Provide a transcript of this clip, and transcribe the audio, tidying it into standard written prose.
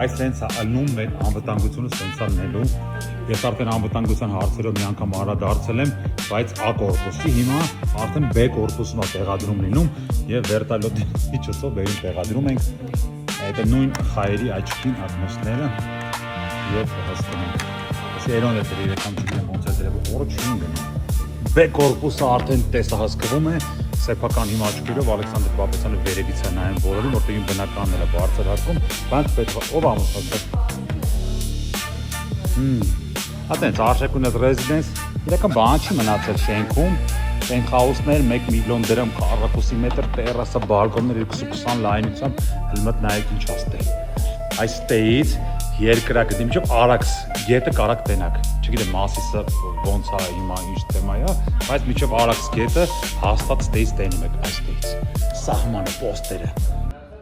Այս սենց ալնում մեր անվտանգությունը սենց ալնելու ես արդեն անվտանգության հարցերով մի անգամ անդրադարձել եմ, բայց A կորպուսի հիմա արդեն B կորպուսում է տեղադրում լինում եւ վերտալյոտի միջոցով վերին տեղադրում ենք այդ նույն խայերի աչքին ակնոցները եւ հասկանում ենք։ Այս երոն է դրի եկամ չգիտեմ ոնց է դրել օրը չին գնում։ B կորպուսը արդեն տեսահասկվում է սեփական հիմա աչքերով Ալեքսանդր Պապեցյանը վերևից է նայում բոլորին, որտեղ ին բնականն էլ է բարձր հարկում, բայց պետք է ով ամուսնացած։ Այդտենց Արշակունյա ռեզիդենս իրական բան չի մնացել շենքում, պենթհաուսներ 1 միլիոն դրամ քառակուսի մետր տերասա բալկոններ 220 լայնությամբ հլմտ նայեք ինչ աստեղ։ Այս տեից երկրագնդի միջով Արաքս գետը կարակ տենակ։ Չգիտեմ Մասիսը ոնց է հիմա ինչ թեմա է, բայց միջով Արաքս գետը հաստատ ստեից տենում եք այս տեից։ Սահմանը, պոստերը։